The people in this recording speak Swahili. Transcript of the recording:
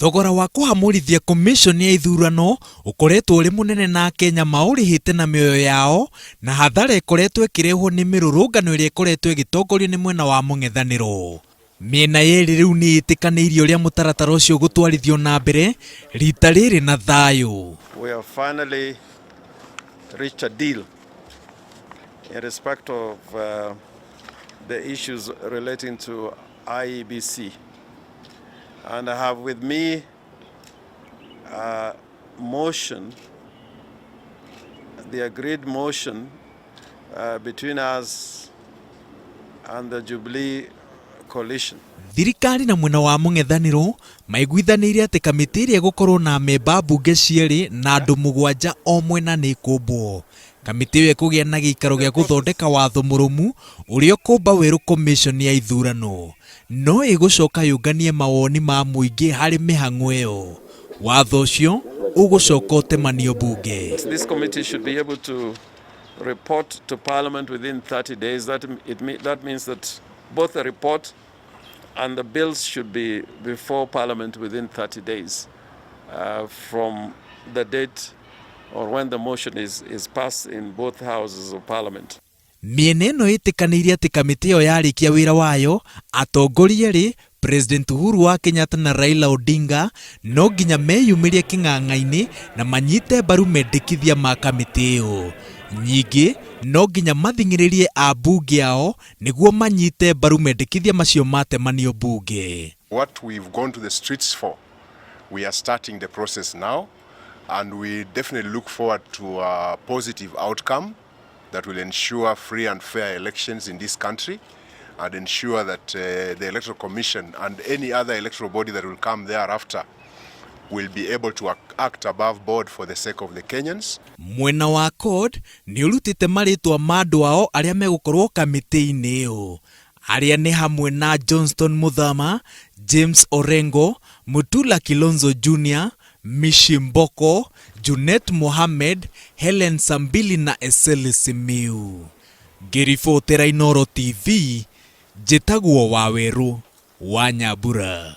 Thogora wa kuhamurithia komiconi ya ithurano ukoretwo uri munene na Kenya maurihite na mioyo yao na hathara ikoretwo ikirehwo ni mirurungano iria ikoretwo igitongorio ni mwena wa mung'ethaniro. Miena yeri riu ni itikaniria uria mutaratara ucio ugutwarithio na mbere rita riri na thayu. We have finally reached a deal in respect of the issues relating to IEBC. And I have with me a motion, the agreed motion between us and the Jubilee coalition. Thirikari na mwena wa mung'ethaniro maiguithanirie ati kamiti iria gukorwo na memba bunge cieri na andu 7 o mwena ni kumbwo. Kamiti iyo ikugia na giikaro gia guthondeka watho murumu uria kumba weru komiconi ya ithurano no igucoka yunganie mawoni ma muingi hari mihang'o iyo. Watho ucio ugucoka utemanio bunge. This committee should be able to report to Parliament within 30 days. That means that both the report and the bills should be before Parliament within 30 days from the date or when the motion is passed in both houses of Parliament. Miena ino itikaniria ati kamiti iyo yarikia wira wayo atongoria ri President Uhuru wa Kenyatta na Raila Odinga no nginya meyumirie king'ang'aini na manyite mbaru mendekithia ma kamiti iyo. Nyingi no nginya mathing'iririe abunge ao niguo manyite mbaru mendekithia macio matemanio bunge. What we've gone to the streets for, we are starting the process now, and we definitely look forward to a positive outcome that will ensure free and fair elections in this country and ensure that the Electoral Commission and any other electoral body that will come thereafter will be able to act above board for the sake of the Kenyans. Mwena wa CORD ni urutite maritwa mandu ao aria megukorwo kamiti-ini iyo. Aria ni hamwe na Johnston Muthama, James Orengo, Mutula Kilonzo Jr., Mishi Mboko, Junet Mohamed, Helen Sambili na Eseli Simiu. Ngiribotera Inooro TV, Njĩtagwo Waweru wa Nyambura.